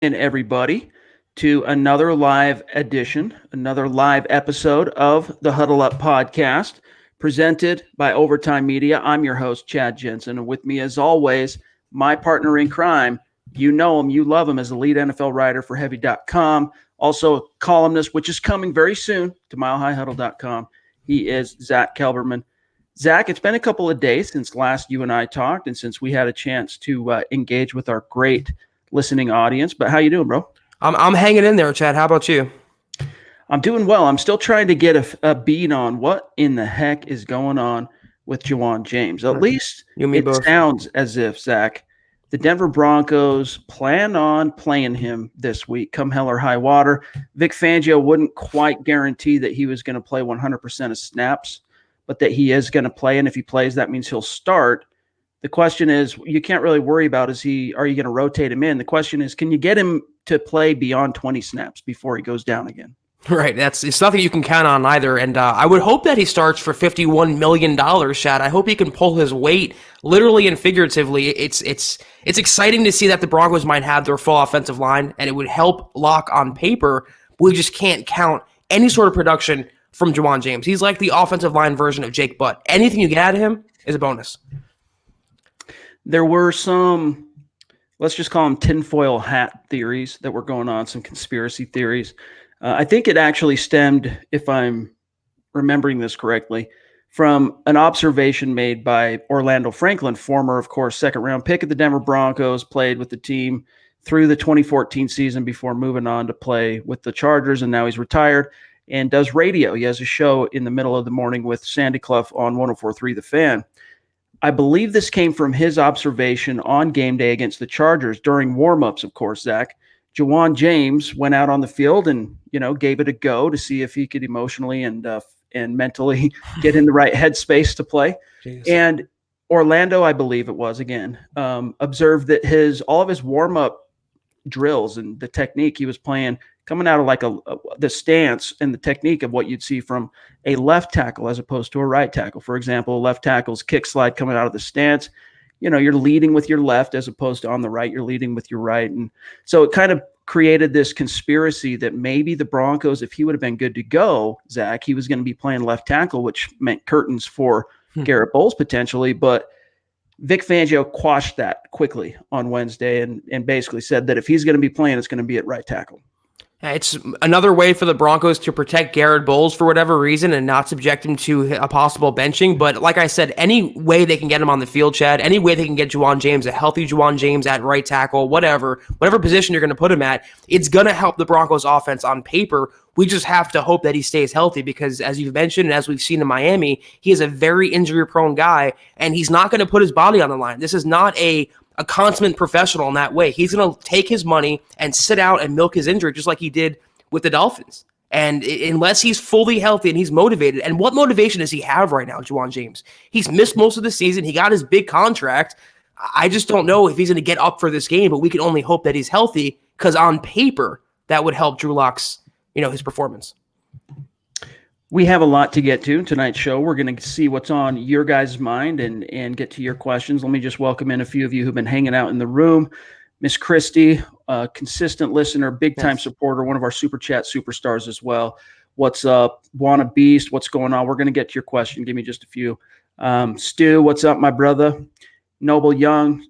in everybody to another live edition, another live episode of the Huddle Up podcast presented by Overtime Media. I'm your host, Chad Jensen, and with me, as always, my partner in crime. You know him, you love him as the lead NFL writer for Heavy.com, also a columnist, which is coming very soon to MileHighHuddle.com. He is Zack Kelberman. Zack, it's been a couple of days since last you and I talked, and since we had a chance to engage with our great listening audience. But how you doing, bro? I'm hanging in there, Chad. How about you? I'm doing well. I'm still trying to get a beat on what in the heck is going on with Juwan James. At least You and me it both. sounds as if, Zack, the Denver Broncos plan on playing him this week, come hell or high water. Vic Fangio wouldn't quite guarantee that he was going to play 100% of snaps, but that he is going to play. And if he plays, that means he'll start. The question is, you can't really worry about are you going to rotate him in? The question is, can you get him to play beyond 20 snaps before he goes down again? Right. It's nothing you can count on either. And I would hope that he starts for $51 million, Chad. I hope he can pull his weight literally and figuratively. It's exciting to see that the Broncos might have their full offensive line, and it would help lock on paper. But we just can't count any sort of production from Juwan James. He's like the offensive line version of Jake Butt. Anything you get out of him is a bonus. There were some, let's just call them tinfoil hat theories that were going on, some conspiracy theories. I think it actually stemmed, if I'm remembering this correctly, from an observation made by Orlando Franklin, former, of course, second-round pick of the Denver Broncos, played with the team through the 2014 season before moving on to play with the Chargers, and now he's retired and does radio. He has a show in the middle of the morning with Sandy Clough on 104.3 The Fan. I believe this came from his observation on game day against the Chargers during warmups, of course, Zack. Juwan James went out on the field and, gave it a go to see if he could emotionally and mentally get in the right headspace to play. Jeez. And Orlando, I believe it was, again, observed that all of his warm-up drills and the technique he was playing coming out of the stance and the technique of what you'd see from a left tackle as opposed to a right tackle. For example, a left tackle's kick slide coming out of the stance, you're leading with your left as opposed to on the right, you're leading with your right. And so it kind of created this conspiracy that maybe the Broncos, if he would have been good to go, Zack, he was going to be playing left tackle, which meant curtains for Garett Bolles potentially. But Vic Fangio quashed that quickly on Wednesday and basically said that if he's going to be playing, it's going to be at right tackle. It's another way for the Broncos to protect Garett Bolles for whatever reason and not subject him to a possible benching. But like I said, any way they can get him on the field, Chad, any way they can get Juwan James, a healthy Juwan James at right tackle, whatever position you're going to put him at, it's going to help the Broncos offense on paper. We just have to hope that he stays healthy because, as you've mentioned, and as we've seen in Miami, he is a very injury-prone guy, and he's not going to put his body on the line. This is not a consummate professional in that way. He's going to take his money and sit out and milk his injury just like he did with the Dolphins. And unless he's fully healthy and he's motivated, and what motivation does he have right now, Juwan James? He's missed most of the season. He got his big contract. I just don't know if he's going to get up for this game, but we can only hope that he's healthy because on paper, that would help Drew Lock's, his performance. We have a lot to get to in tonight's show. We're going to see what's on your guys' mind and get to your questions. Let me just welcome in a few of you who've been hanging out in the room. Miss Christy, consistent listener, big-time supporter, one of our Super Chat superstars as well. What's up? Wanna Beast, what's going on? We're going to get to your question. Give me just a few. Stu, what's up, my brother? Noble Young,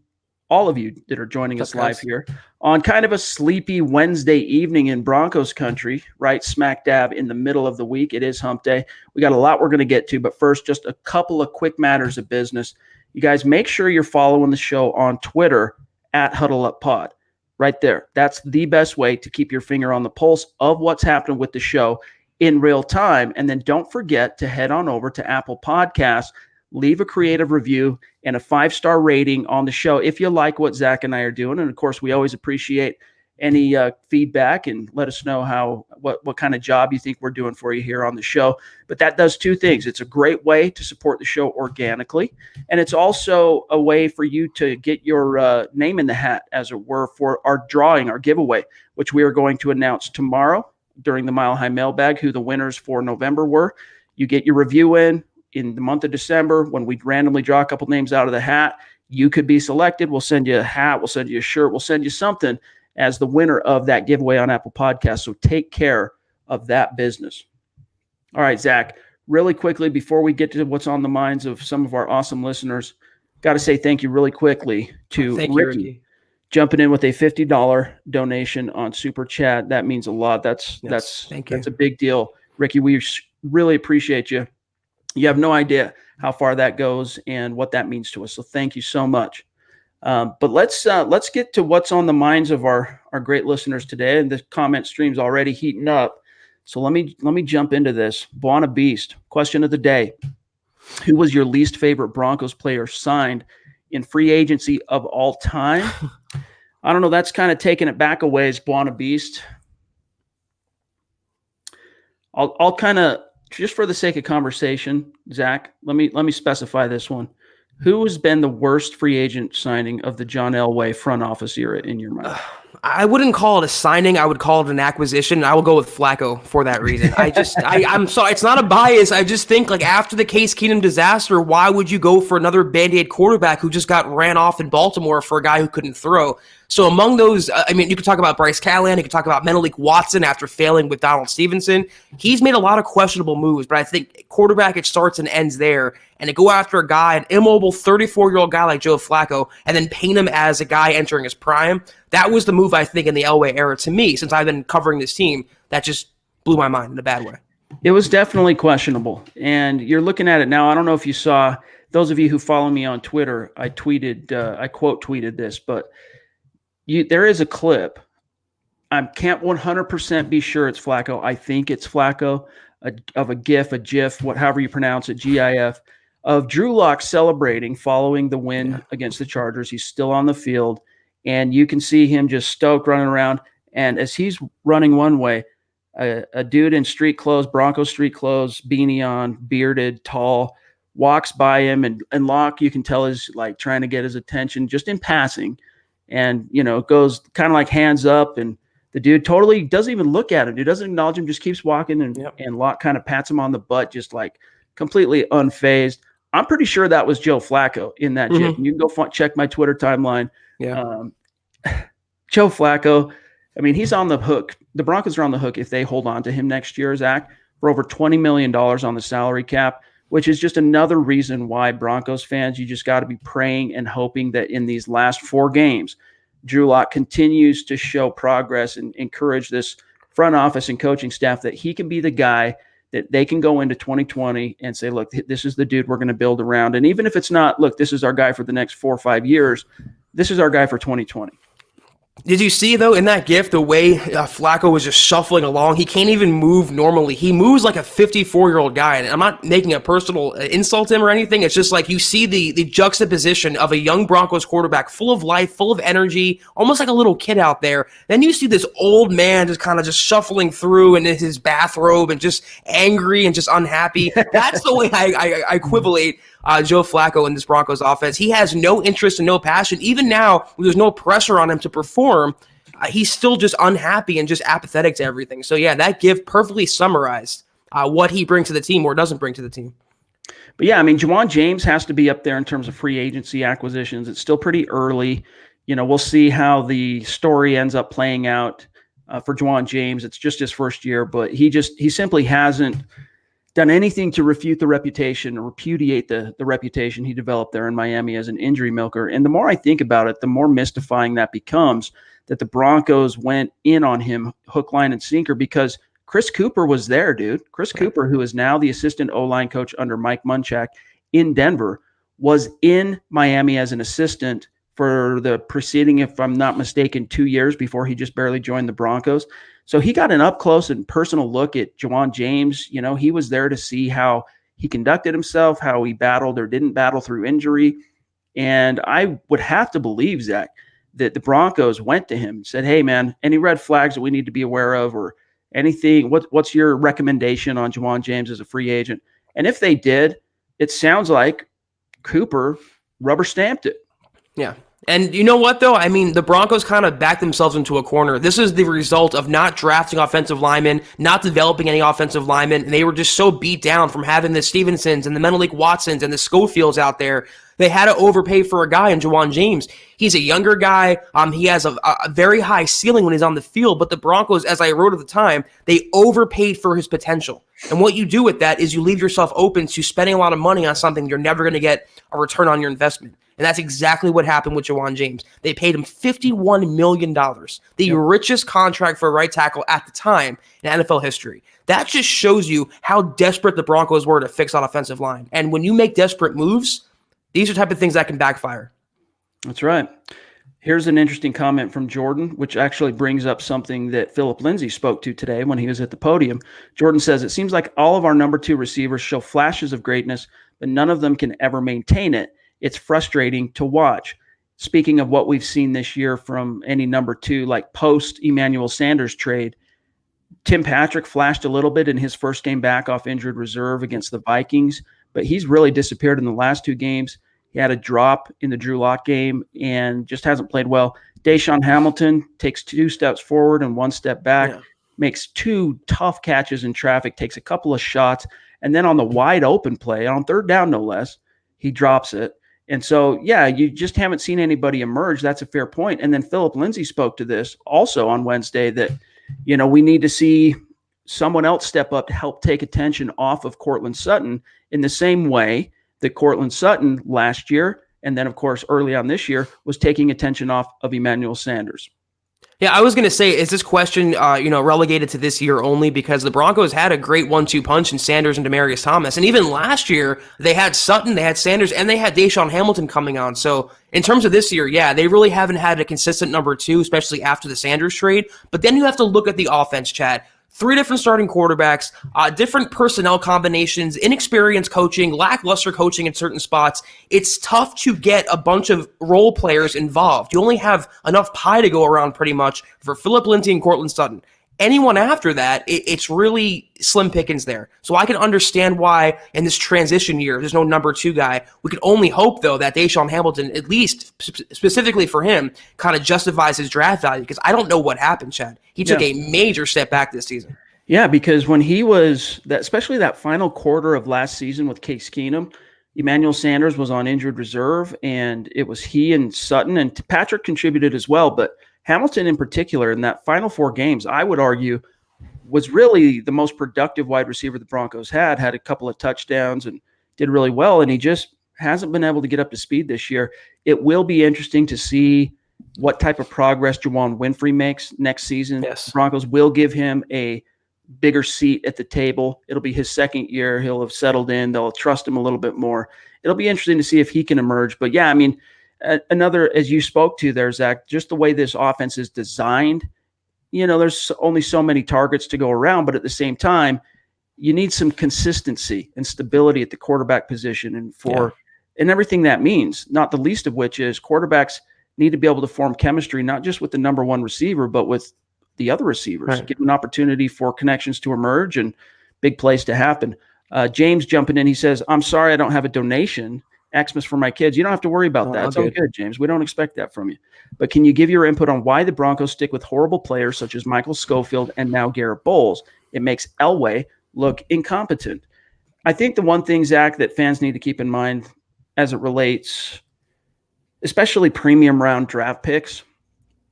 all of you that are joining us live here on kind of a sleepy Wednesday evening in Broncos country, right smack dab in the middle of the week. It is hump day. We got a lot we're going to get to, but first, just a couple of quick matters of business. You guys make sure you're following the show on Twitter at Huddle Up Pod. Right there. That's the best way to keep your finger on the pulse of what's happening with the show in real time. And then don't forget to head on over to Apple Podcasts, leave a creative review and a 5-star rating on the show if you like what Zack and I are doing. And of course, we always appreciate any feedback and let us know what kind of job you think we're doing for you here on the show. But that does two things. It's a great way to support the show organically, and it's also a way for you to get your name in the hat, as it were, for our drawing, our giveaway, which we are going to announce tomorrow during the Mile High Mailbag, who the winners for November were. You get your review in the month of December when we randomly draw a couple names out of the hat. You could be selected. We'll send you a hat. We'll send you a shirt. We'll send you something. as the winner of that giveaway on Apple Podcasts. So take care of that business. All right, Zach, really quickly before we get to what's on the minds of some of our awesome listeners, got to say thank you really quickly to Ricky jumping in with a $50 donation on Super Chat. That means a lot. That's a big deal. Ricky, we really appreciate you. You have no idea how far that goes and what that means to us. So thank you so much. But let's get to what's on the minds of our great listeners today. And the comment stream's already heating up. So let me jump into this. Buona Beast, question of the day. Who was your least favorite Broncos player signed in free agency of all time? I don't know. That's kind of taking it back a ways, Buona Beast. I'll kind of, just for the sake of conversation, Zach, let me specify this one. Who has been the worst free agent signing of the John Elway front office era in your mind? I wouldn't call it a signing. I would call it an acquisition. I will go with Flacco for that reason. I'm sorry. It's not a bias. I just think, like, after the Case Keenum disaster, why would you go for another Band-Aid quarterback who just got ran off in Baltimore for a guy who couldn't throw? So among those, you could talk about Bryce Callahan. You could talk about Menelik Watson after failing with Donald Stevenson. He's made a lot of questionable moves, but I think quarterback, it starts and ends there. And to go after a guy, an immobile 34-year-old guy like Joe Flacco, and then paint him as a guy entering his prime, that was the move, I think, in the Elway era to me, since I've been covering this team. That just blew my mind in a bad way. It was definitely questionable. And you're looking at it now. I don't know if you saw, those of you who follow me on Twitter, I quote tweeted this, but there is a clip. I can't 100% be sure it's Flacco. I think it's Flacco, of a GIF, however you pronounce it, GIF, of Drew Lock celebrating following the win against the Chargers. He's still on the field, and you can see him just stoked running around. And as he's running one way, a dude in street clothes, Bronco street clothes, beanie on, bearded, tall, walks by him, and Lock, you can tell, is like trying to get his attention just in passing. And, goes kind of like hands up, and the dude totally doesn't even look at him. He doesn't acknowledge him, just keeps walking, and Locke kind of pats him on the butt, just like completely unfazed. I'm pretty sure that was Joe Flacco in that GIF. You can go check my Twitter timeline. Yeah. Joe Flacco, he's on the hook. The Broncos are on the hook if they hold on to him next year, Zach, for over $20 million on the salary cap, which is just another reason why Broncos fans, you just got to be praying and hoping that in these last 4 games, Drew Lock continues to show progress and encourage this front office and coaching staff that he can be the guy that they can go into 2020 and say, look, this is the dude we're going to build around. And even if it's not, look, this is our guy for the next 4 or 5 years, this is our guy for 2020. Did you see, though, in that GIF, the way Flacco was just shuffling along? He can't even move normally. He moves like a 54-year-old guy, and I'm not making a personal insult to him or anything. It's just like you see the juxtaposition of a young Broncos quarterback full of life, full of energy, almost like a little kid out there. Then you see this old man just kind of just shuffling through in his bathrobe and just angry and just unhappy. That's the way I equivalate Joe Flacco in this Broncos offense. He has no interest and no passion. Even now, when there's no pressure on him to perform, he's still just unhappy and just apathetic to everything. So yeah, that GIF perfectly summarized what he brings to the team or doesn't bring to the team. But yeah, Juwan James has to be up there in terms of free agency acquisitions. It's still pretty early. We'll see how the story ends up playing out for Juwan James. It's just his first year, but he simply hasn't done anything to refute the reputation or repudiate the reputation he developed there in Miami as an injury milker. And the more I think about it, the more mystifying that becomes, that the Broncos went in on him hook, line, and sinker, because Chris Cooper was there, dude. Chris Cooper, who is now the assistant O-line coach under Mike Munchak in Denver, was in Miami as an assistant for the preceding, if I'm not mistaken, 2 years before he just barely joined the Broncos. So he got an up-close and personal look at Juwan James. He was there to see how he conducted himself, how he battled or didn't battle through injury. And I would have to believe, Zach, that the Broncos went to him and said, hey, man, any red flags that we need to be aware of or anything? What's your recommendation on Juwan James as a free agent? And if they did, it sounds like Cooper rubber stamped it. Yeah. And you know what, though? The Broncos kind of backed themselves into a corner. This is the result of not drafting offensive linemen, not developing any offensive linemen, and they were just so beat down from having the Stevensons and the Menelik Watsons and the Schofields out there They had to overpay for a guy in Juwan James. He's a younger guy. He has a very high ceiling when he's on the field, but the Broncos, as I wrote at the time, they overpaid for his potential. And what you do with that is you leave yourself open to spending a lot of money on something you're never going to get a return on your investment. And that's exactly what happened with Juwan James. They paid him $51 million, the richest contract for a right tackle at the time in NFL history. That just shows you how desperate the Broncos were to fix that offensive line. And when you make desperate moves, these are the type of things that can backfire. That's right. Here's an interesting comment from Jordan, which actually brings up something that Philip Lindsay spoke to today when he was at the podium. Jordan says, it seems like all of our number 2 receivers show flashes of greatness, but none of them can ever maintain it. It's frustrating to watch. Speaking of what we've seen this year from any number 2, like post Emmanuel Sanders trade, Tim Patrick flashed a little bit in his first game back off injured reserve against the Vikings, but he's really disappeared in the last 2 games. He had a drop in the Drew Lock game and just hasn't played well. Deshaun Hamilton takes 2 steps forward and 1 step back, makes 2 tough catches in traffic, takes a couple of shots, and then on the wide open play, on 3rd down no less, he drops it. And so, yeah, you just haven't seen anybody emerge. That's a fair point. And then Philip Lindsay spoke to this also on Wednesday that, we need to see someone else step up to help take attention off of Courtland Sutton in the same way that Courtland Sutton last year, and then, of course, early on this year, was taking attention off of Emmanuel Sanders. Yeah, I was going to say, is this question, relegated to this year only? Because the Broncos had a great 1-2 punch in Sanders and Demaryius Thomas. And even last year, they had Sutton, they had Sanders, and they had Deshaun Hamilton coming on. So in terms of this year, yeah, they really haven't had a consistent number 2, especially after the Sanders trade. But then you have to look at the offense, Chad. 3 different starting quarterbacks, different personnel combinations, inexperienced coaching, lackluster coaching in certain spots. It's tough to get a bunch of role players involved. You only have enough pie to go around pretty much for Philip Lindsay and Courtland Sutton. Anyone after that, it's really slim pickings there. So I can understand why in this transition year, there's no number 2 guy. We could only hope, though, that Deshaun Hamilton, at least specifically for him, kind of justifies his draft value, because I don't know what happened, Chad. He took a major step back this season. Yeah, because when he was, especially that final quarter of last season with Case Keenum, Emmanuel Sanders was on injured reserve, and it was he and Sutton, and Patrick contributed as well, but Hamilton in particular, in that final 4 games, I would argue, was really the most productive wide receiver the Broncos had a couple of touchdowns and did really well, and he just hasn't been able to get up to speed this year. It will be interesting to see what type of progress Juwan Winfree makes next season. Yes. The Broncos will give him a bigger seat at the table. It'll be his second year. He'll have settled in. They'll trust him a little bit more. It'll be interesting to see if he can emerge. But, yeah, I mean, another, as you spoke to there, Zach, just the way this offense is designed, there's only so many targets to go around, but at the same time, you need some consistency and stability at the quarterback position and everything that means, not the least of which is quarterbacks need to be able to form chemistry, not just with the number 1 receiver, but with the other receivers, give an opportunity for connections to emerge and big plays to happen. James jumping in, he says, I'm sorry I don't have a donation. Xmas for my kids. You don't have to worry about that. It's all good, James. We don't expect that from you. But can you give your input on why the Broncos stick with horrible players such as Michael Schofield and now Garett Bolles? It makes Elway look incompetent. I think the one thing, Zach, that fans need to keep in mind as it relates, especially premium round draft picks,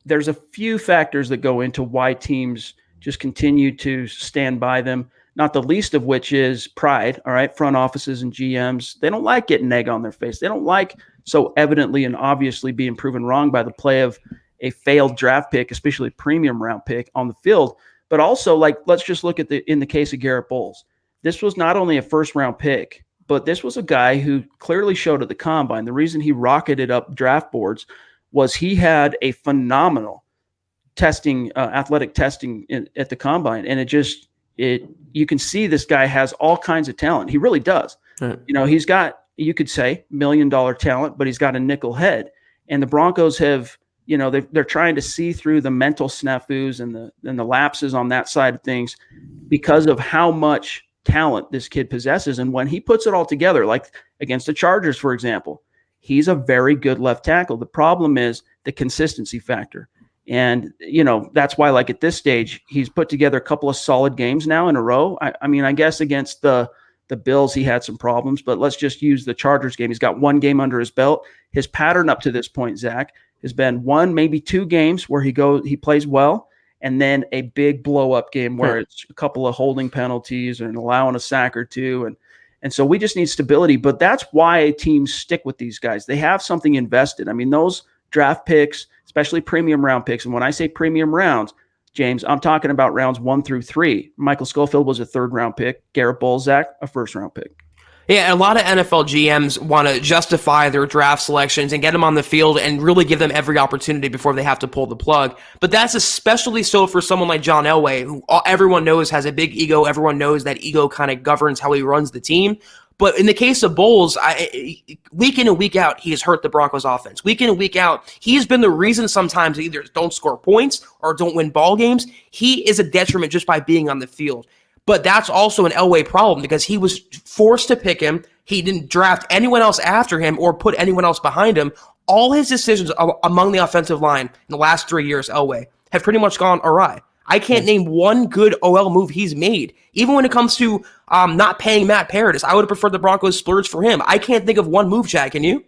there's a few factors that go into why teams just continue to stand by them, not the least of which is pride, all right? Front offices and GMs, they don't like getting egg on their face. They don't like so evidently and obviously being proven wrong by the play of a failed draft pick, especially a premium round pick on the field. But also, let's just look at in the case of Garett Bolles. This was not only a first-round pick, but this was a guy who clearly showed at the Combine. The reason he rocketed up draft boards was he had a phenomenal athletic testing at the Combine. And you can see this guy has all kinds of talent. He really does. Right. He's got, you could say, $1 million talent, but he's got a nickel head. And the Broncos have, they're trying to see through the mental snafus and the lapses on that side of things because of how much talent this kid possesses. And when he puts it all together, like against the Chargers, for example, he's a very good left tackle. The problem is the consistency factor. And, that's why, at this stage, he's put together a couple of solid games now in a row. I mean, I guess against the The Bills, he had some problems, but let's just use the Chargers game. He's got one game under his belt. His pattern up to this point, Zach, has been one, maybe 2 games where he plays well, and then a big blow-up game where it's a couple of holding penalties and allowing a sack or two. And so we just need stability. But that's why teams stick with these guys. They have something invested. I mean, those draft picks, especially premium round picks, and when I say premium rounds, James, I'm talking about rounds 1 through 3. Michael Schofield was a 3rd-round pick. Garett Bolles, Zach, a 1st-round pick. Yeah, and a lot of NFL GMs want to justify their draft selections and get them on the field and really give them every opportunity before they have to pull the plug. But that's especially so for someone like John Elway, who everyone knows has a big ego. Everyone knows that ego kind of governs how he runs the team. But in the case of Bolles, week in and week out, he has hurt the Broncos offense. Week in and week out, he's been the reason sometimes they either don't score points or don't win ball games. He is a detriment just by being on the field. But that's also an Elway problem because he was forced to pick him. He didn't draft anyone else after him or put anyone else behind him. All his decisions among the offensive line in the last 3 years, Elway, have pretty much gone awry. I can't name one good OL move he's made. Even when it comes to not paying Matt Paradis, I would have preferred the Broncos splurge for him. I can't think of one move, Chad. Can you?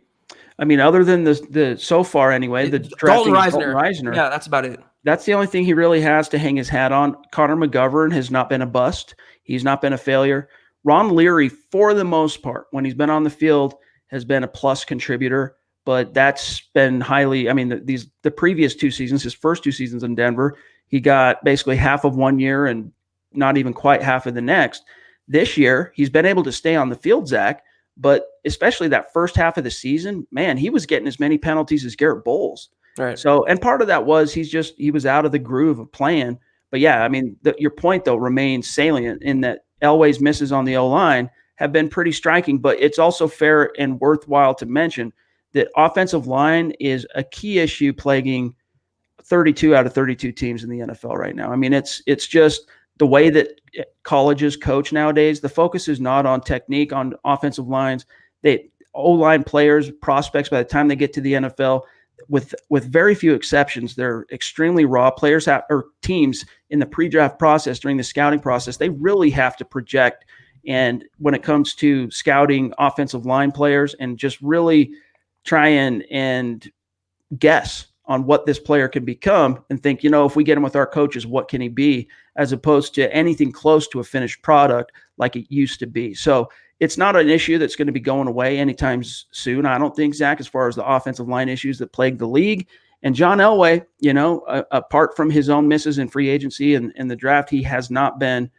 I mean, other than the so far anyway, the Dalton Reisner. Yeah, that's about it. That's the only thing he really has to hang his hat on. Connor McGovern has not been a bust. He's not been a failure. Ron Leary, for the most part, when he's been on the field, has been a plus contributor. But that's been highly. I mean, the previous 2 seasons, his first 2 seasons in Denver, he got basically half of 1 year and not even quite half of the next. This year, he's been able to stay on the field, Zach, but especially that first half of the season, man, he was getting as many penalties as Garett Bolles. Right. So, and part of that was he was out of the groove of playing. But yeah, I mean, your point though remains salient in that Elway's misses on the O-line have been pretty striking, but it's also fair and worthwhile to mention that offensive line is a key issue plaguing 32 out of 32 teams in the NFL right now. I mean, it's just the way that colleges coach nowadays. The focus is not on technique on offensive lines. O-line players, prospects, by the time they get to the NFL, with very few exceptions, they're extremely raw. Players or teams in the pre-draft process, during the scouting process, they really have to project. And when it comes to scouting offensive line players and just really try and guess on what this player can become and think, if we get him with our coaches, what can he be, as opposed to anything close to a finished product like it used to be. So it's not an issue that's going to be going away anytime soon, I don't think, Zach, as far as the offensive line issues that plague the league. And John Elway, apart from his own misses in free agency and the draft, he has not been,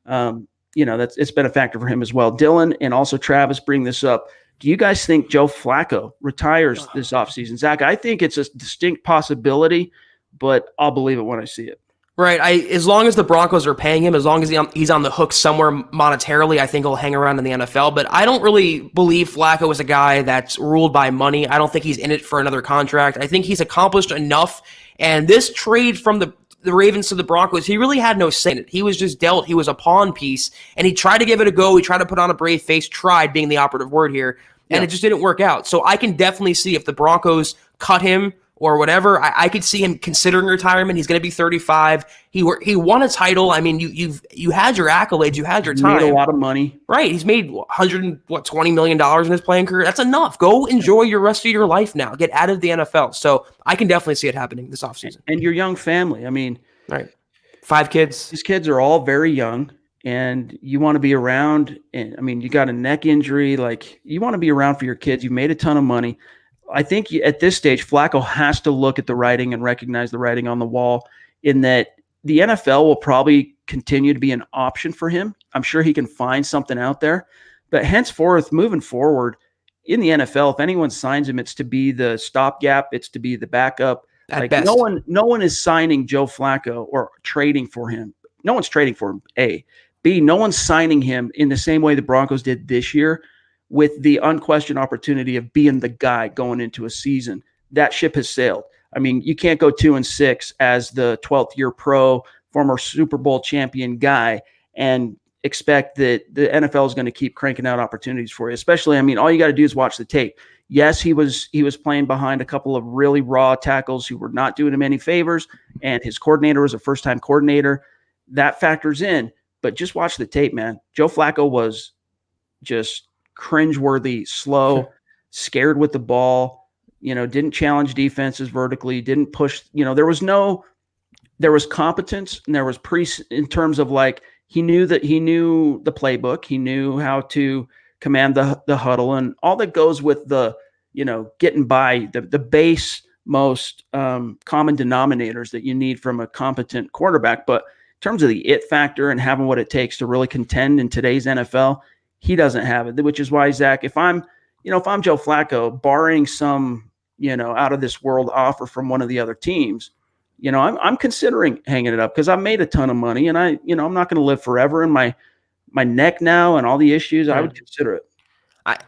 it's been a factor for him as well. Dylan and also Travis bring this up. Do you guys think Joe Flacco retires this offseason? Zach, I think it's a distinct possibility, but I'll believe it when I see it. Right. As long as the Broncos are paying him, as long as he's on the hook somewhere monetarily, I think he'll hang around in the NFL. But I don't really believe Flacco is a guy that's ruled by money. I don't think he's in it for another contract. I think he's accomplished enough. And this trade from the Ravens to the Broncos, he really had no say in it. He was just dealt. He was a pawn piece, and he tried to give it a go. He tried to put on a brave face, tried being the operative word here, and it just didn't work out. So I can definitely see if the Broncos cut him or whatever, I could see him considering retirement. He's going to be 35. He won a title. I mean, you had your accolades, you had your time. Made a lot of money. Right. He's made $20 million in his playing career. That's enough. Go enjoy your rest of your life now. Get out of the NFL. So I can definitely see it happening this offseason. And your young family. I mean, right. 5 kids. These kids are all very young, and you want to be around. And I mean, you got a neck injury. Like, you want to be around for your kids. You made a ton of money. I think at this stage, Flacco has to look at the writing and recognize the writing on the wall, in that the NFL will probably continue to be an option for him. I'm sure he can find something out there. But henceforth, moving forward in the NFL, if anyone signs him, it's to be the stopgap. It's to be the backup. At best. No one is signing Joe Flacco or trading for him. No one's trading for him, A. B, no one's signing him in the same way the Broncos did this year, with the unquestioned opportunity of being the guy going into a season. That ship has sailed. I mean, you can't go 2-6 as the 12th year pro, former Super Bowl champion guy, and expect that the NFL is going to keep cranking out opportunities for you. Especially, I mean, all you got to do is watch the tape. Yes, he was playing behind a couple of really raw tackles who were not doing him any favors, and his coordinator was a first-time coordinator. That factors in, but just watch the tape, man. Joe Flacco was just cringeworthy, slow, scared with the ball, didn't challenge defenses vertically, didn't push, there was competence, and there was in terms of like, he knew the playbook, he knew how to command the huddle and all that goes with the, getting by the base most common denominators that you need from a competent quarterback. But in terms of the it factor and having what it takes to really contend in today's NFL, he doesn't have it, which is why, Zach, if I'm Joe Flacco, barring some, out of this world offer from one of the other teams, I'm considering hanging it up because I've made a ton of money and I'm not going to live forever. And my neck now and all the issues, I would consider it.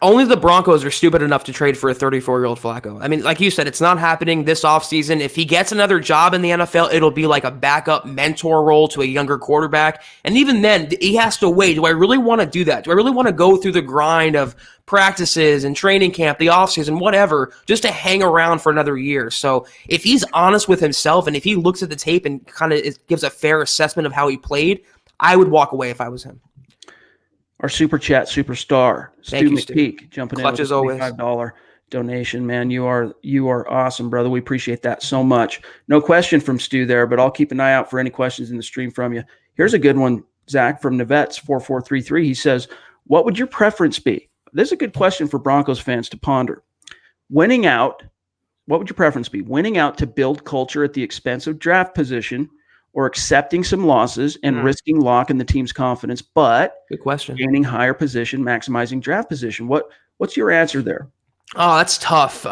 Only the Broncos are stupid enough to trade for a 34-year-old Flacco. I mean, like you said, it's not happening this offseason. If he gets another job in the NFL, it'll be like a backup mentor role to a younger quarterback. And even then, he has to wait. Do I really want to do that? Do I really want to go through the grind of practices and training camp, the offseason, whatever, just to hang around for another year? So if he's honest with himself and if he looks at the tape and kind of gives a fair assessment of how he played, I would walk away if I was him. Our super chat superstar, Stu McPeak, jumping Clutch in with a $25 donation. Man, you are awesome, brother. We appreciate that so much. No question from Stu there, but I'll keep an eye out for any questions in the stream from you. Here's a good one, Zach, from Nevets 4433. He says, "What would your preference be?" This is a good question for Broncos fans to ponder. Winning out, what would your preference be? Winning out to build culture at the expense of draft position, or accepting some losses and risking lock in the team's confidence, but good question, gaining higher position, maximizing draft position? What's your answer there? Oh, that's tough.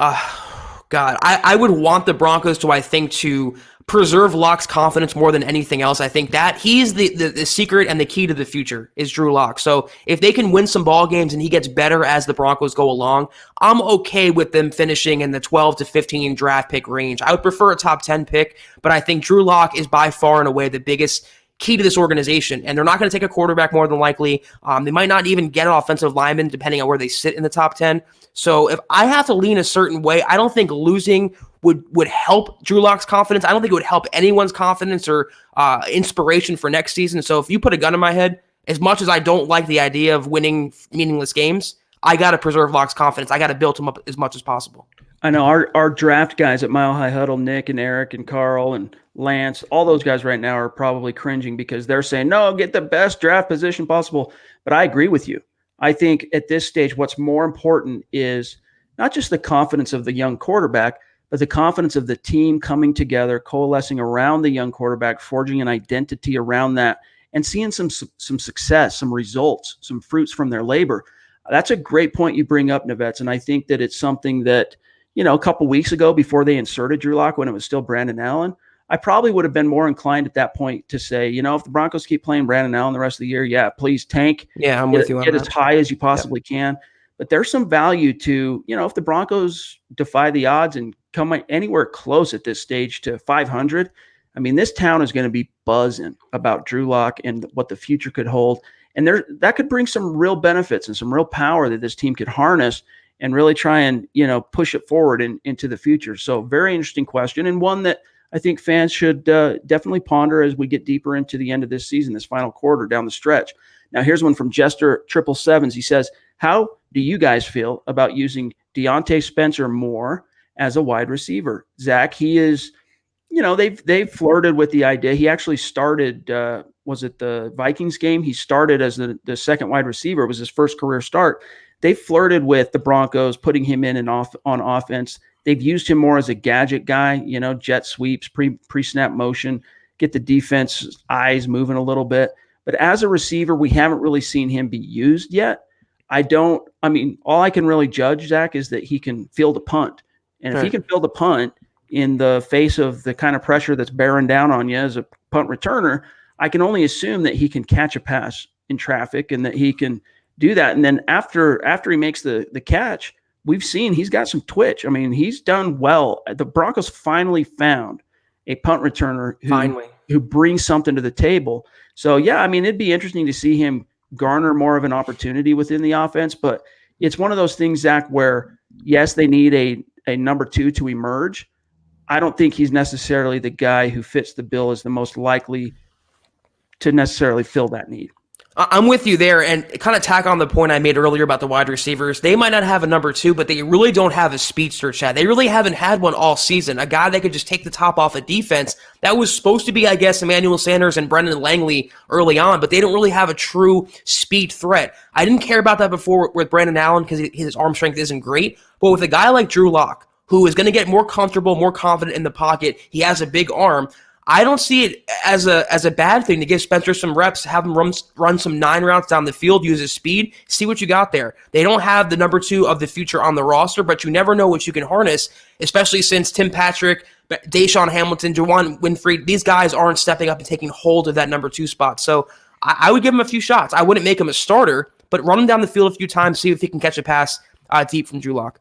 God, I would want the Broncos to preserve Lock's confidence more than anything else. I think that he's the secret and the key to the future is Drew Lock. So if they can win some ball games and he gets better as the Broncos go along, I'm okay with them finishing in the 12 to 15 draft pick range. I would prefer a top 10 pick, but I think Drew Lock is by far and away the biggest key to this organization, and they're not going to take a quarterback more than likely. They might not even get an offensive lineman depending on where they sit in the top 10. So if I have to lean a certain way, I don't think losing would help Drew Lock's confidence. I don't think it would help anyone's confidence or inspiration for next season. So if you put a gun in my head, as much as I don't like the idea of winning meaningless games, I got to preserve Lock's confidence. I got to build him up as much as possible. I know our draft guys at Mile High Huddle, Nick and Eric and Carl and Lance, all those guys right now are probably cringing because they're saying, no, get the best draft position possible. But I agree with you. I think at this stage, what's more important is not just the confidence of the young quarterback, but the confidence of the team coming together, coalescing around the young quarterback, forging an identity around that, and seeing some success, some results, some fruits from their labor. That's a great point you bring up, Nevets, and I think that it's something that, a couple weeks ago before they inserted Drew Lock when it was still Brandon Allen, I probably would have been more inclined at that point to say, if the Broncos keep playing Brandon Allen the rest of the year, yeah, please tank. Yeah, I'm with you on that. Get as high as you possibly can. But there's some value to, if the Broncos defy the odds and come anywhere close at this stage to 500, I mean, this town is going to be buzzing about Drew Lock and what the future could hold. And that could bring some real benefits and some real power that this team could harness and really try and, push it forward into the future. So very interesting question, and one that I think fans should definitely ponder as we get deeper into the end of this season, this final quarter down the stretch. Now, here's one from Jester 777s. He says, how do you guys feel about using Deonte Spencer more as a wide receiver? Zach, he is, they've flirted with the idea. He actually started, was it the Vikings game? He started as the second wide receiver. It was his first career start. They flirted with the Broncos, putting him in on offense. They've used him more as a gadget guy, jet sweeps, pre-snap motion, get the defense eyes moving a little bit. But as a receiver, we haven't really seen him be used yet. All I can really judge, Zach, is that he can field a punt. And if he can field a punt in the face of the kind of pressure that's bearing down on you as a punt returner, I can only assume that he can catch a pass in traffic and that he can do that. And then after he makes the catch, we've seen he's got some twitch. I mean, he's done well. The Broncos finally found a punt returner who brings something to the table. So, yeah, I mean, it'd be interesting to see him garner more of an opportunity within the offense. But it's one of those things, Zach, where, yes, they need a number two to emerge. I don't think he's necessarily the guy who fits the bill as the most likely to necessarily fill that need. I'm with you there, and kind of tack on the point I made earlier about the wide receivers. They might not have a number 2, but they really don't have a speedster, Chad. They really haven't had one all season. A guy that could just take the top off a defense. That was supposed to be, I guess, Emmanuel Sanders and Brendan Langley early on, but they don't really have a true speed threat. I didn't care about that before with Brandon Allen because his arm strength isn't great, but with a guy like Drew Lock, who is going to get more comfortable, more confident in the pocket, he has a big arm. I don't see it as a bad thing to give Spencer some reps, have him run some 9 routes down the field, use his speed, see what you got there. They don't have the number 2 of the future on the roster, but you never know what you can harness, especially since Tim Patrick, Deshaun Hamilton, Juwan Winfree, these guys aren't stepping up and taking hold of that number 2 spot. So I would give him a few shots. I wouldn't make him a starter, but run him down the field a few times, see if he can catch a pass deep from Drew Lock.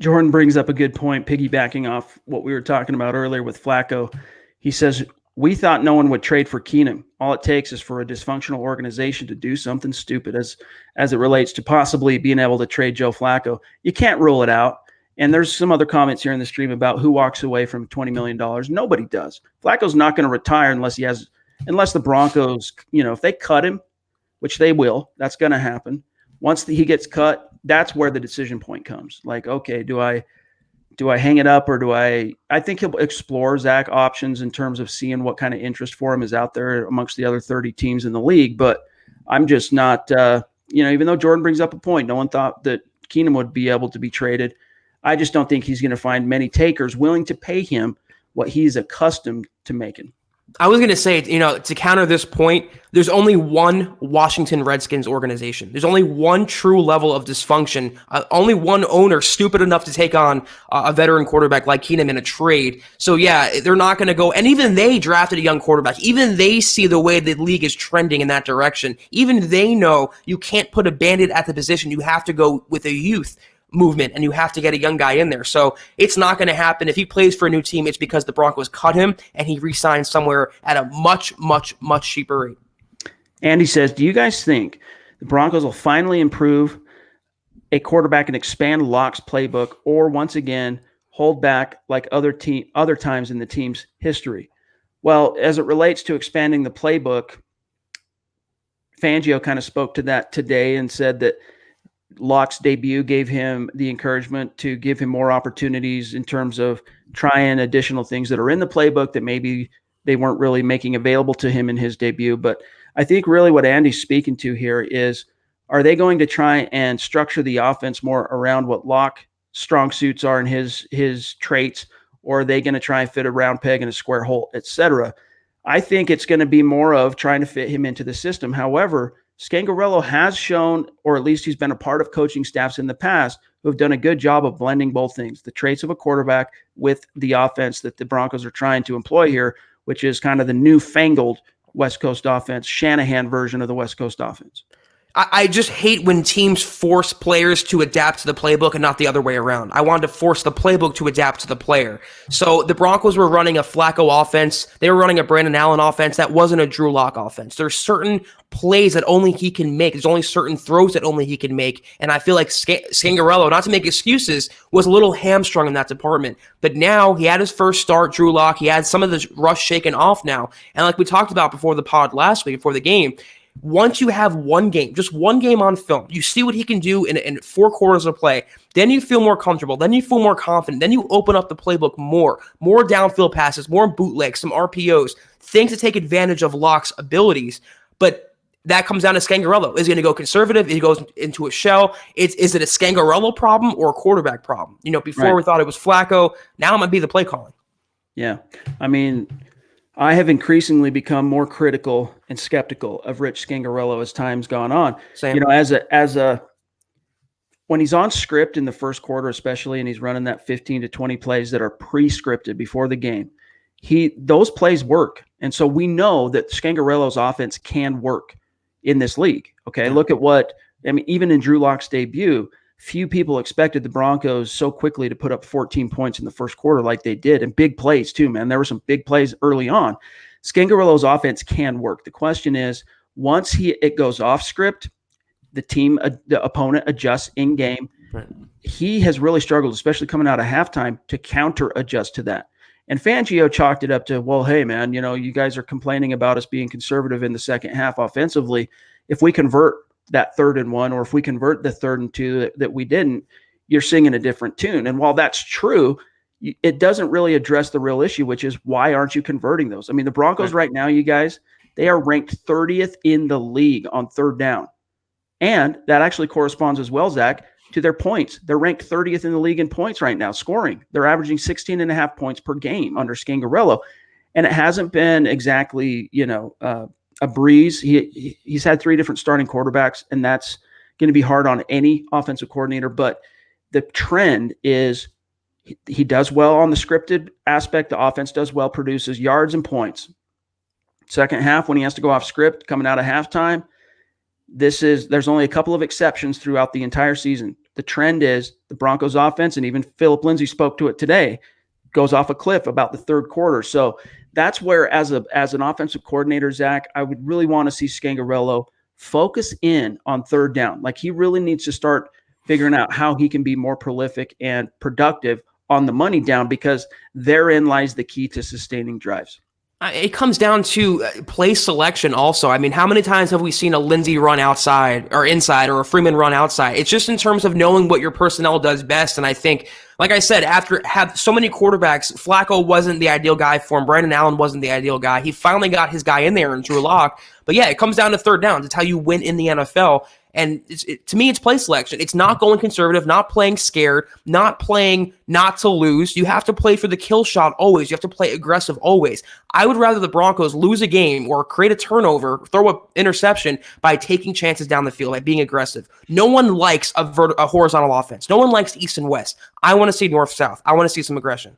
Jordan brings up a good point, piggybacking off what we were talking about earlier with Flacco. He says, we thought no one would trade for Keenum. All it takes is for a dysfunctional organization to do something stupid as it relates to possibly being able to trade Joe Flacco. You can't rule it out. And there's some other comments here in the stream about who walks away from $20 million. Nobody does. Flacco's not going to retire unless the Broncos, if they cut him, which they will, that's going to happen. Once he gets cut, that's where the decision point comes. Like, okay, do I hang it up or do I think he'll explore Zach options in terms of seeing what kind of interest for him is out there amongst the other 30 teams in the league. But I'm just not, even though Jordan brings up a point, no one thought that Keenum would be able to be traded. I just don't think he's going to find many takers willing to pay him what he's accustomed to making. I was going to say, to counter this point, there's only one Washington Redskins organization. There's only one true level of dysfunction. Only one owner stupid enough to take on a veteran quarterback like Keenum in a trade. So, yeah, they're not going to go. And even they drafted a young quarterback. Even they see the way the league is trending in that direction. Even they know you can't put a Band-Aid at the position. You have to go with a youth movement, and you have to get a young guy in there. So it's not going to happen. If he plays for a new team, it's because the Broncos cut him and he re-signed somewhere at a much, much, much cheaper rate. Andy says, do you guys think the Broncos will finally improve a quarterback and expand Locke's playbook, or once again hold back like other times in the team's history? Well, as it relates to expanding the playbook, Fangio kind of spoke to that today and said that Locke's debut gave him the encouragement to give him more opportunities in terms of trying additional things that are in the playbook that maybe they weren't really making available to him in his debut. But I think really what Andy's speaking to here is, are they going to try and structure the offense more around what Locke's strong suits are and his traits, or are they going to try and fit a round peg in a square hole, etc.? I think it's going to be more of trying to fit him into the system. However, Scangarelo has shown, or at least he's been a part of coaching staffs in the past who have done a good job of blending both things, the traits of a quarterback with the offense that the Broncos are trying to employ here, which is kind of the newfangled West Coast offense, Shanahan version of the West Coast offense. I just hate when teams force players to adapt to the playbook and not the other way around. I wanted to force the playbook to adapt to the player. So the Broncos were running a Flacco offense. They were running a Brandon Allen offense. That wasn't a Drew Lock offense. There's certain plays that only he can make. There's only certain throws that only he can make. And I feel like Scangarelo, not to make excuses, was a little hamstrung in that department. But now he had his first start, Drew Lock. He had some of the rust shaken off now. And like we talked about before the pod last week, before the game, once you have one game, just one game on film, you see what he can do in 4 quarters of play, then you feel more comfortable, then you feel more confident, then you open up the playbook more downfield passes, more bootlegs, some RPOs, things to take advantage of Locke's abilities. But that comes down to Scangarelo. Is he going to go conservative? He goes into a shell. Is it a Scangarelo problem or a quarterback problem? Before we thought it was Flacco. Now it might be the play calling. Yeah. I mean, I have increasingly become more critical and skeptical of Rich Scangarelo as time's gone on. Same. When he's on script in the first quarter, especially, and he's running that 15 to 20 plays that are pre-scripted before the game, those plays work. And so we know that Scangarelo's offense can work in this league. Okay. Yeah. Look at even in Drew Lock's debut, few people expected the Broncos so quickly to put up 14 points in the first quarter like they did, and big plays too, man. There were some big plays early on. Scangarelo's offense can work. The question is, once it goes off script, the opponent adjusts in game. Right. He has really struggled, especially coming out of halftime, to counter adjust to that. And Fangio chalked it up to, well, hey, man, you guys are complaining about us being conservative in the second half offensively. If we convert that 3rd and 1, or if we convert the 3rd and 2 that we didn't, you're singing a different tune. And while that's true, it doesn't really address the real issue, which is why aren't you converting those? I mean, the Broncos right now, you guys, they are ranked 30th in the league on 3rd down. And that actually corresponds as well, Zach, to their points. They're ranked 30th in the league in points right now, scoring. They're averaging 16.5 points per game under Scangarelo. And it hasn't been exactly, a breeze. He's had 3 different starting quarterbacks, and that's going to be hard on any offensive coordinator. But the trend is he does well on the scripted aspect. The offense does well, produces yards and points. Second half, when he has to go off script, coming out of halftime, there's only a couple of exceptions throughout the entire season. The trend is the Broncos offense, and even Philip Lindsay spoke to it today, goes off a cliff about the 3rd quarter. So that's where, as an offensive coordinator, Zach, I would really want to see Scangarelo focus in on 3rd down. Like, he really needs to start figuring out how he can be more prolific and productive on the money down, because therein lies the key to sustaining drives. It comes down to play selection also. I mean, how many times have we seen a Lindsay run outside or inside, or a Freeman run outside? It's just in terms of knowing what your personnel does best. And I think, like I said, after have so many quarterbacks, Flacco wasn't the ideal guy for him. Brandon Allen wasn't the ideal guy. He finally got his guy in there in Drew Lock. But yeah, it comes down to 3rd downs. It's how you win in the NFL. And to me, it's play selection. It's not going conservative, not playing scared, not playing not to lose. You have to play for the kill shot always. You have to play aggressive always. I would rather the Broncos lose a game or create a turnover, throw an interception by taking chances down the field, by being aggressive. No one likes a horizontal offense. No one likes east and west. I want to see north-south. I want to see some aggression.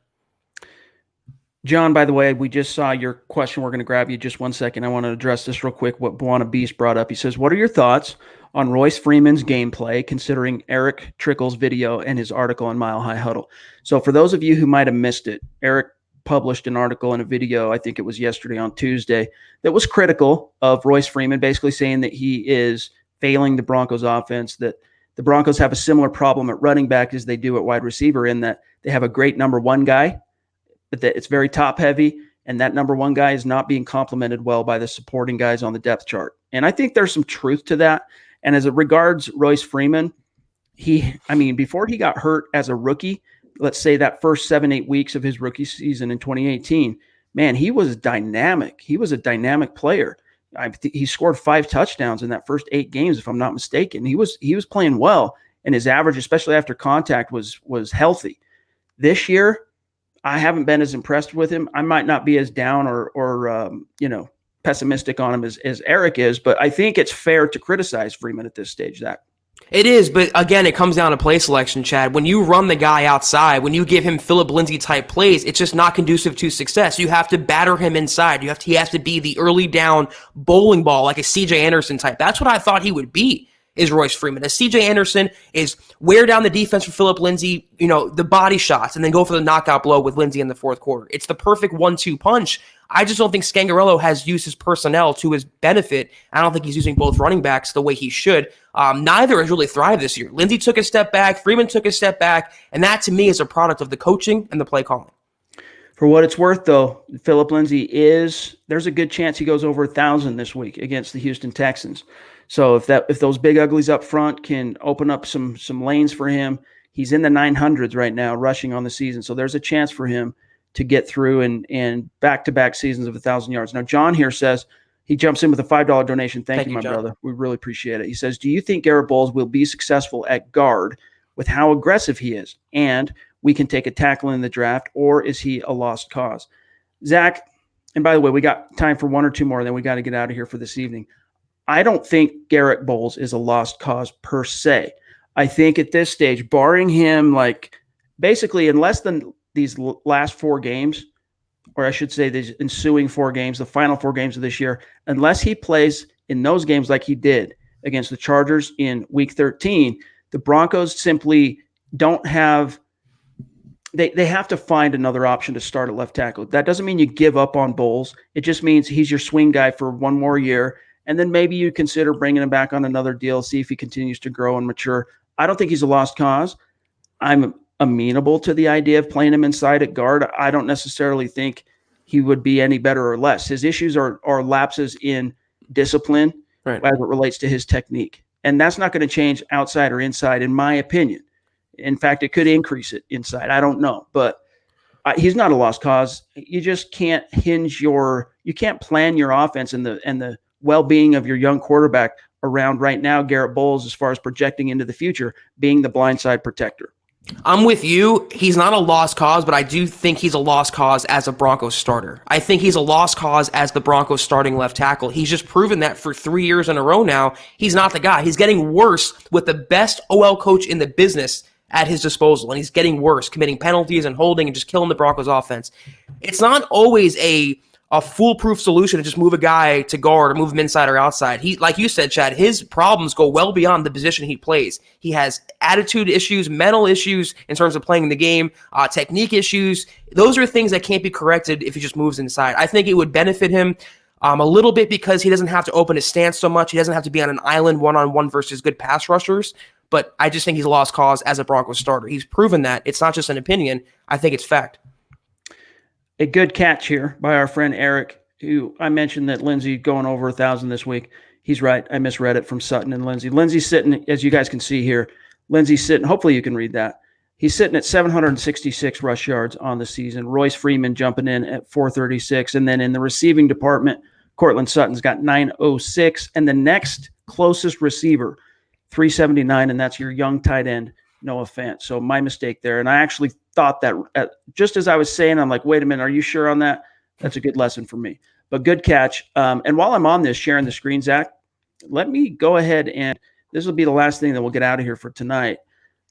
John, by the way, we just saw your question. We're going to grab you just one second. I want to address this real quick, what Buana Beast brought up. He says, what are your thoughts on Royce Freeman's gameplay, considering Eric Trickle's video and his article on Mile High Huddle? So for those of you who might have missed it, Eric published an article and a video, I think it was yesterday on Tuesday, that was critical of Royce Freeman, basically saying that he is failing the Broncos offense, that the Broncos have a similar problem at running back as they do at wide receiver, in that they have a great number 1 guy, but that it's very top heavy, and that number 1 guy is not being complemented well by the supporting guys on the depth chart. And I think there's some truth to that. And as it regards Royce Freeman, before he got hurt as a rookie, let's say that first 7-8 weeks of his rookie season in 2018, man, he was dynamic. He was a dynamic player. He scored 5 touchdowns in that first 8 games, if I'm not mistaken. He was playing well, and his average, especially after contact, was healthy. This year, I haven't been as impressed with him. I might not be as down or pessimistic on him as Eric is, but I think it's fair to criticize Freeman at this stage, Zach. It is, but again, it comes down to play selection, Chad. When you run the guy outside, when you give him Philip Lindsay type plays, it's just not conducive to success. You have to batter him inside. He has to be the early down bowling ball, like a CJ Anderson type. That's what I thought he would be, is Royce Freeman. As CJ Anderson is wear down the defense for Philip Lindsay, the body shots, and then go for the knockout blow with Lindsay in the 4th quarter. It's the perfect 1-2 punch. I just don't think Scangarelo has used his personnel to his benefit. I don't think he's using both running backs the way he should. Neither has really thrived this year. Lindsay took a step back. Freeman took a step back. And that, to me, is a product of the coaching and the play calling. For what it's worth, though, Philip Lindsay there's a good chance he goes over 1,000 this week against the Houston Texans. So if those big uglies up front can open up some lanes for him, he's in the 900s right now rushing on the season. So there's a chance for him to get through and back-to-back seasons of 1,000 yards. Now, John here says he jumps in with a $5 donation. Thank you, my John. brother. We really appreciate it. He says, do you think Garett Bolles will be successful at guard with how aggressive he is, and we can take a tackle in the draft, or is he a lost cause? Zach, and by the way, we got time for 1 or 2 more, then we got to get out of here for this evening. I don't think Garett Bolles is a lost cause per se. I think at this stage, barring him, basically in less than these last 4 games, or I should say these ensuing 4 games, the final 4 games of this year, unless he plays in those games like he did against the Chargers in Week 13, the Broncos simply don't have – they have to find another option to start at left tackle. That doesn't mean you give up on Bolles. It just means he's your swing guy for 1 more year, and then maybe you consider bringing him back on another deal, see if he continues to grow and mature. I don't think he's a lost cause. I'm amenable to the idea of playing him inside at guard. I don't necessarily think he would be any better or less. His issues are lapses in discipline as it relates to his technique. And that's not going to change outside or inside, in my opinion. In fact, it could increase it inside. I don't know. But he's not a lost cause. You just can't you can't plan your offense and the well-being of your young quarterback around right now Garett Bolles as far as projecting into the future, being the blindside protector. I'm with you. He's not a lost cause, but I do think he's a lost cause as a Broncos starter. I think he's a lost cause as the Broncos starting left tackle. He's just proven that for 3 years in a row now. He's not the guy. He's getting worse with the best OL coach in the business at his disposal, and he's getting worse, committing penalties and holding and just killing the Broncos offense. It's not always a foolproof solution to just move a guy to guard or move him inside or outside. He, like you said, Chad, his problems go well beyond the position he plays. He has attitude issues, mental issues in terms of playing the game, technique issues. Those are things that can't be corrected if he just moves inside. I think it would benefit him a little bit because he doesn't have to open his stance so much. He doesn't have to be on an island one-on-one versus good pass rushers. But I just think he's a lost cause as a Broncos starter. He's proven that. It's not just an opinion. I think it's fact. A good catch here by our friend Eric, who I mentioned that Lindsey going over 1,000 this week. He's right. I misread it from Sutton and Lindsey. Lindsey's sitting, as you guys can see here, Lindsey's sitting, hopefully you can read that. He's sitting at 766 rush yards on the season. Royce Freeman jumping in at 436. And then in the receiving department, Cortland Sutton's got 906. And the next closest receiver, 379, and that's your young tight end, Noah Fant. So my mistake there. And I actually thought that just as I was saying, I'm like, wait a minute, are you sure on that? That's a good lesson for me. But good catch. And while I'm on this, sharing the screen, Zach, let me go ahead and this will be the last thing that we'll get out of here for tonight.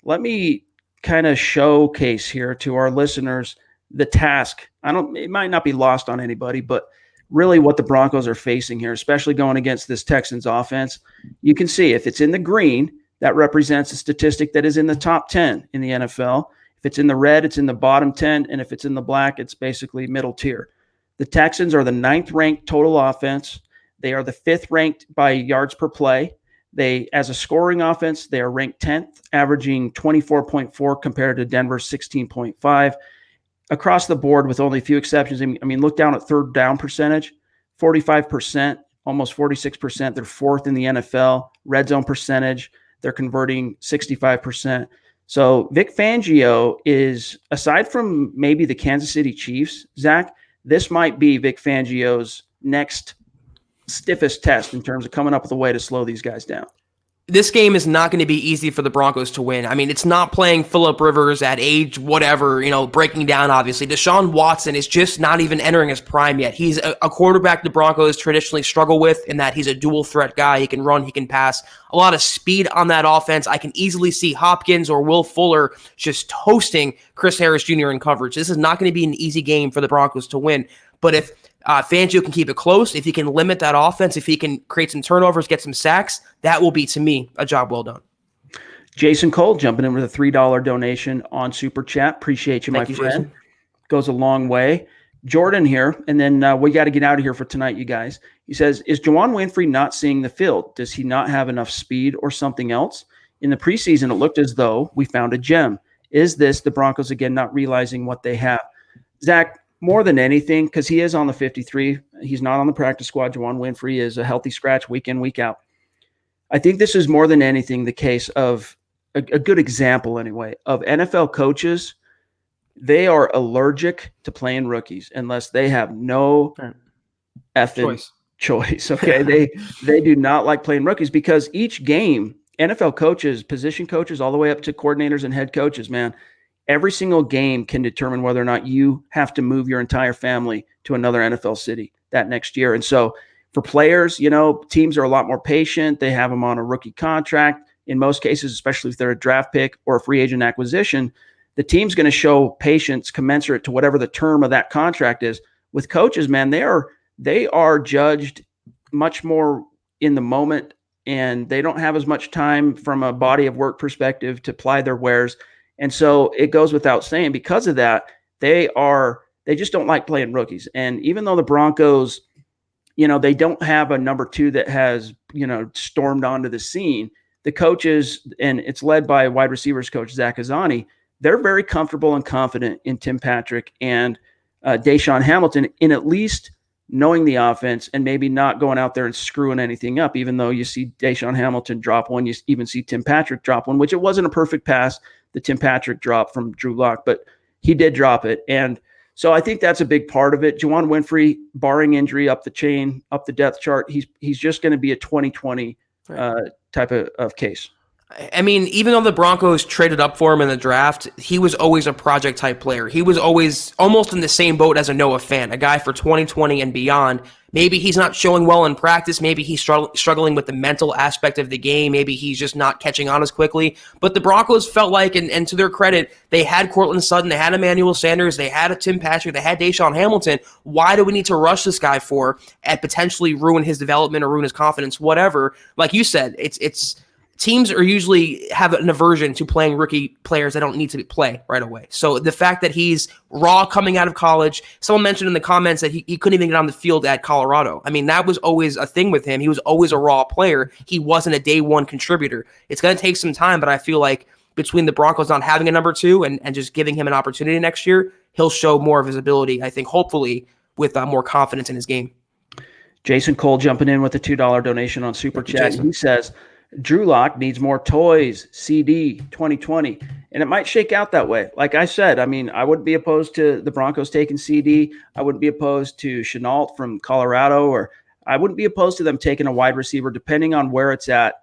Let me kind of showcase here to our listeners the task. It might not be lost on anybody, but really what the Broncos are facing here, especially going against this Texans offense. You can see if it's in the green, that represents a statistic that is in the top 10 in the NFL. If it's in the red, it's in the bottom 10. And if it's in the black, it's basically middle tier. The Texans are the 9th ranked total offense. They are the 5th ranked by yards per play. As a scoring offense, they are ranked 10th, averaging 24.4 compared to Denver's 16.5. Across the board, with only a few exceptions, I mean, look down at third down percentage, 45%, almost 46%. They're 4th in the NFL. Red zone percentage, they're converting 65%. So Vic Fangio is, aside from maybe the Kansas City Chiefs, Zach, this might be Vic Fangio's next stiffest test in terms of coming up with a way to slow these guys down. This game is not going to be easy for the Broncos to win. I mean, it's not playing Phillip Rivers at age whatever, breaking down, obviously. Deshaun Watson is just not even entering his prime yet. He's a quarterback the Broncos traditionally struggle with in that he's a dual threat guy. He can run, he can pass. A lot of speed on that offense. I can easily see Hopkins or Will Fuller just toasting Chris Harris Jr. in coverage. This is not going to be an easy game for the Broncos to win. But if Fangio can keep it close, if he can limit that offense, if he can create some turnovers, get some sacks, that will be, to me, a job well done. Jason Cole jumping in with a $3 donation on Super Chat. Appreciate you, my friend. Jason. Goes a long way. Jordan here, and then we got to get out of here for tonight, you guys. He says, is Juwan Winfree not seeing the field? Does he not have enough speed or something else? In the preseason, it looked as though we found a gem. Is this the Broncos, again, not realizing what they have? Zach, more than anything, because he is on the 53. He's not on the practice squad. Juwan Winfree is a healthy scratch week in, week out. I think this is more than anything the case of a good example, anyway, of NFL coaches. They are allergic to playing rookies unless they have no effing choice. Okay, they do not like playing rookies because each game, NFL coaches, position coaches, all the way up to coordinators and head coaches, man, every single game can determine whether or not you have to move your entire family to another NFL city that next year. And so for players, teams are a lot more patient. They have them on a rookie contract. In most cases, especially if they're a draft pick or a free agent acquisition, the team's going to show patience commensurate to whatever the term of that contract is. With coaches, man, they are judged much more in the moment, and they don't have as much time from a body of work perspective to ply their wares. And so it goes without saying, because of that, they just don't like playing rookies. And even though the Broncos, they don't have a number 2 that has, stormed onto the scene, the coaches, and it's led by wide receivers coach Zach Azzani, they're very comfortable and confident in Tim Patrick and Deshaun Hamilton in at least knowing the offense and maybe not going out there and screwing anything up, even though you see Deshaun Hamilton drop one, you even see Tim Patrick drop one, which it wasn't a perfect pass, the Tim Patrick drop from Drew Lock, but he did drop it. And so I think that's a big part of it. Juwan Winfree, barring injury up the chain, up the depth chart, he's just going to be a 2020 type of case. I mean, even though the Broncos traded up for him in the draft, he was always a project type player. He was always almost in the same boat as a Noah Fant, a guy for 2020 and beyond. Maybe he's not showing well in practice. Maybe he's struggling with the mental aspect of the game. Maybe he's just not catching on as quickly. But the Broncos felt like, and to their credit, they had Courtland Sutton, they had Emmanuel Sanders, they had a Tim Patrick, they had Deshaun Hamilton. Why do we need to rush this guy for and potentially ruin his development or ruin his confidence, whatever? Like you said, it's teams are usually have an aversion to playing rookie players that don't need to play right away. So the fact that he's raw coming out of college, someone mentioned in the comments that he couldn't even get on the field at Colorado. I mean, that was always a thing with him. He was always a raw player. He wasn't a day one contributor. It's going to take some time, but I feel like between the Broncos not having a number two and just giving him an opportunity next year, he'll show more of his ability, I think, hopefully with more confidence in his game. Jason Cole jumping in with a $2 donation on Super Chat. He says, Drew Lock needs more toys, CD 2020, and it might shake out that way. Like I said, I mean, I wouldn't be opposed to the Broncos taking CD. I wouldn't be opposed to Chenault from Colorado, or I wouldn't be opposed to them taking a wide receiver, depending on where it's at.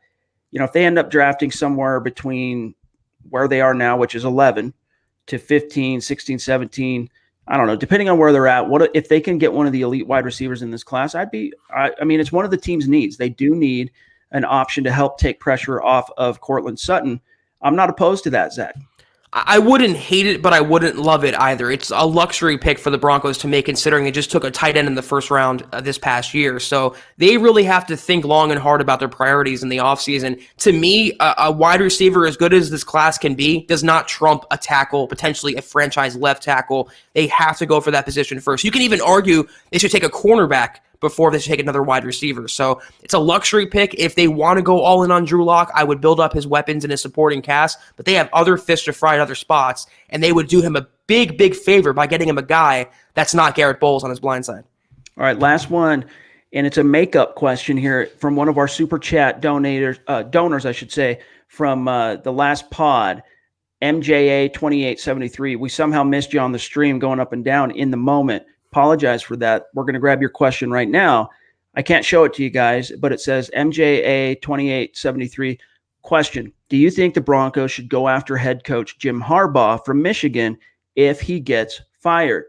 You know, if they end up drafting somewhere between where they are now, which is 11 to 15, 16, 17, I don't know, depending on where they're at, what if they can get one of the elite wide receivers in this class, I mean, it's one of the team's needs. They do need an option to help take pressure off of Courtland Sutton. I'm not opposed to that, Zach. I wouldn't hate it, but I wouldn't love it either. It's a luxury pick for the Broncos to make, considering it just took a tight end in the first round this past year. So they really have to think long and hard about their priorities in the offseason. To me, a wide receiver, as good as this class can be, does not trump a tackle, potentially a franchise left tackle. They have to go for that position first. You can even argue they should take a cornerback before they should take another wide receiver. So it's a luxury pick. If they want to go all in on Drew Lock, I would build up his weapons and his supporting cast, but they have other fish to fry at other spots, and they would do him a big, big favor by getting him a guy that's not Garett Bolles on his blind side. All right, last one, and it's a makeup question here from one of our Super Chat donors, I should say, from the last pod, MJA2873. We somehow missed you on the stream going up and down in the moment. Apologize for that. We're going to grab your question right now. I can't show it to you guys, but it says MJA2873 question. Do you think the Broncos should go after head coach Jim Harbaugh from Michigan if he gets fired?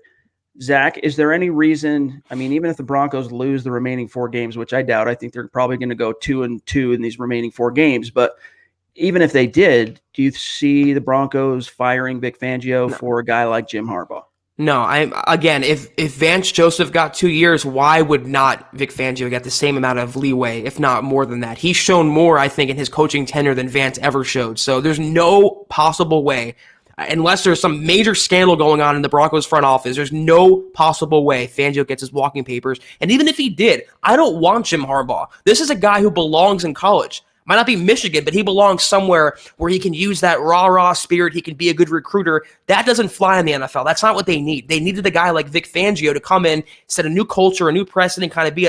Zach, is there any reason? I mean, even if the Broncos lose the remaining 4 games, which I doubt, I think they're probably going to go 2-2 in these remaining 4 games. But even if they did, do you see the Broncos firing Vic Fangio for a guy like Jim Harbaugh? No, if Vance Joseph got 2 years, why would not Vic Fangio get the same amount of leeway, if not more than that? He's shown more, I think, in his coaching tenure than Vance ever showed. So there's no possible way, unless there's some major scandal going on in the Broncos front office, there's no possible way Fangio gets his walking papers. And even if he did, I don't want Jim Harbaugh. This is a guy who belongs in college. Might not be Michigan, but he belongs somewhere where he can use that rah-rah spirit. He can be a good recruiter. That doesn't fly in the NFL. That's not what they need. They needed a guy like Vic Fangio to come in, set a new culture, a new precedent, kind of be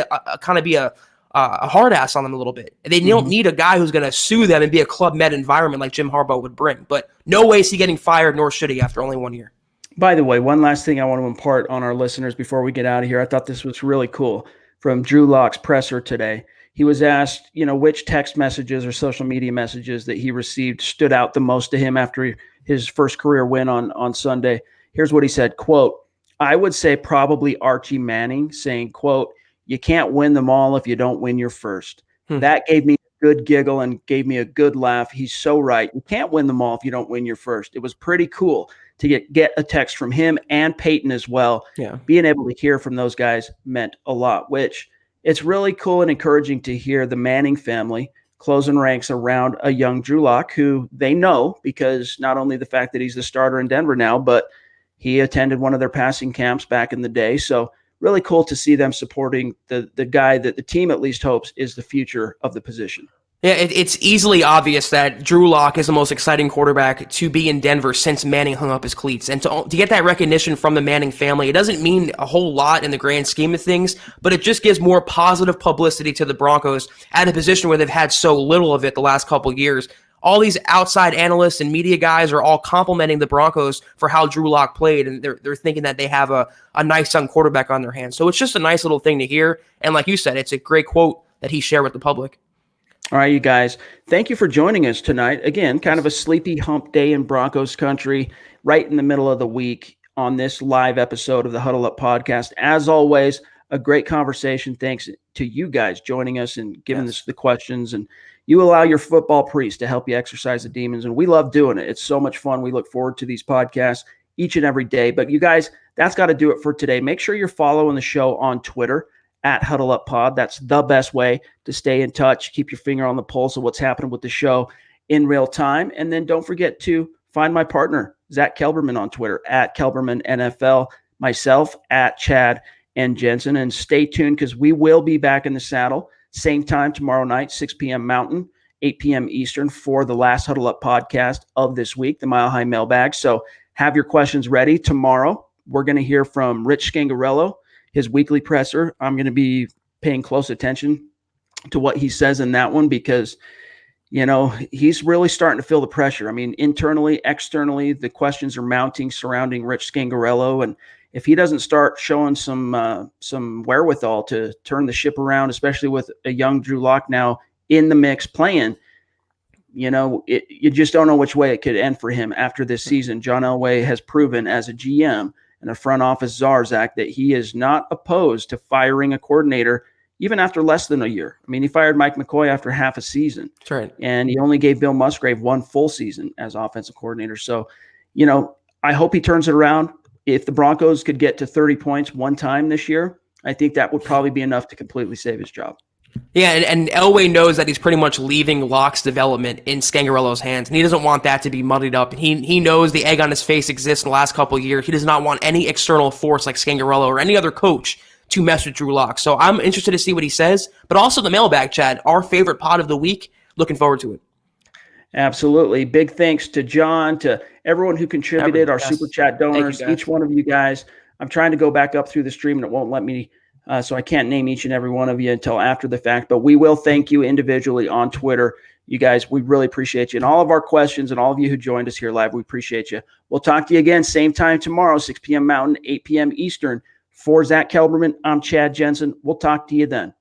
a hard ass on them a little bit. They don't need a guy who's going to sue them and be a Club Med environment like Jim Harbaugh would bring. But no way is he getting fired, nor should he after only 1 year. By the way, one last thing I want to impart on our listeners before we get out of here. I thought this was really cool from Drew Lock's presser today. He was asked, which text messages or social media messages that he received stood out the most to him after his first career win on Sunday. Here's what he said, quote, I would say probably Archie Manning saying, quote, you can't win them all if you don't win your first. That gave me a good giggle and gave me a good laugh. He's so right. You can't win them all if you don't win your first. It was pretty cool to get a text from him and Peyton as well. Yeah. Being able to hear from those guys meant a lot, which it's really cool and encouraging to hear the Manning family closing ranks around a young Drew Lock, who they know because not only the fact that he's the starter in Denver now, but he attended one of their passing camps back in the day. So really cool to see them supporting the guy that the team at least hopes is the future of the position. Yeah, it's easily obvious that Drew Lock is the most exciting quarterback to be in Denver since Manning hung up his cleats. And to get that recognition from the Manning family, it doesn't mean a whole lot in the grand scheme of things, but it just gives more positive publicity to the Broncos at a position where they've had so little of it the last couple of years. All these outside analysts and media guys are all complimenting the Broncos for how Drew Lock played, and they're thinking that they have a nice young quarterback on their hands. So it's just a nice little thing to hear. And like you said, it's a great quote that he shared with the public. All right, you guys, thank you for joining us tonight. Again, kind of a sleepy hump day in Broncos country, right in the middle of the week on this live episode of the Huddle Up podcast. As always, a great conversation. Thanks to you guys joining us and giving us the questions. And you allow your football priest to help you exercise the demons. And we love doing it. It's so much fun. We look forward to these podcasts each and every day. But you guys, that's got to do it for today. Make sure you're following the show on Twitter at Huddle Up Pod. That's the best way to stay in touch. Keep your finger on the pulse of what's happening with the show in real time. And then don't forget to find my partner, Zack Kelberman, on Twitter at Kelberman NFL, myself at Chad and Jensen. And stay tuned because we will be back in the saddle same time tomorrow night, 6 p.m. Mountain, 8 p.m. Eastern for the last Huddle Up podcast of this week, the Mile High Mailbag. So have your questions ready. Tomorrow, we're going to hear from Rich Scangarelo, his weekly presser. I'm going to be paying close attention to what he says in that one because, you know, he's really starting to feel the pressure. I mean, internally, externally, the questions are mounting surrounding Rich Scangarelo. And if he doesn't start showing some wherewithal to turn the ship around, especially with a young Drew Lock now in the mix playing, you know, you just don't know which way it could end for him after this season. John Elway has proven as a GM and a front office czar, Zach, that he is not opposed to firing a coordinator even after less than a year. I mean, he fired Mike McCoy after half a season. That's right. And he only gave Bill Musgrave one full season as offensive coordinator. So, you know, I hope he turns it around. If the Broncos could get to 30 points one time this year, I think that would probably be enough to completely save his job. Yeah, and Elway knows that he's pretty much leaving Locke's development in Scangarelo's hands, and he doesn't want that to be muddied up. He knows the egg on his face exists in the last couple of years. He does not want any external force like Scangarelo or any other coach to mess with Drew Lock. So I'm interested to see what he says, but also the mailbag, Chad, our favorite pod of the week. Looking forward to it. Absolutely. Big thanks to John, to everyone who contributed, our super chat donors, each one of you guys. I'm trying to go back up through the stream and it won't let me, so I can't name each and every one of you until after the fact, but we will thank you individually on Twitter. You guys, we really appreciate you. And all of our questions and all of you who joined us here live, we appreciate you. We'll talk to you again, same time tomorrow, 6 p.m. Mountain, 8 p.m. Eastern. For Zack Kelberman, I'm Chad Jensen. We'll talk to you then.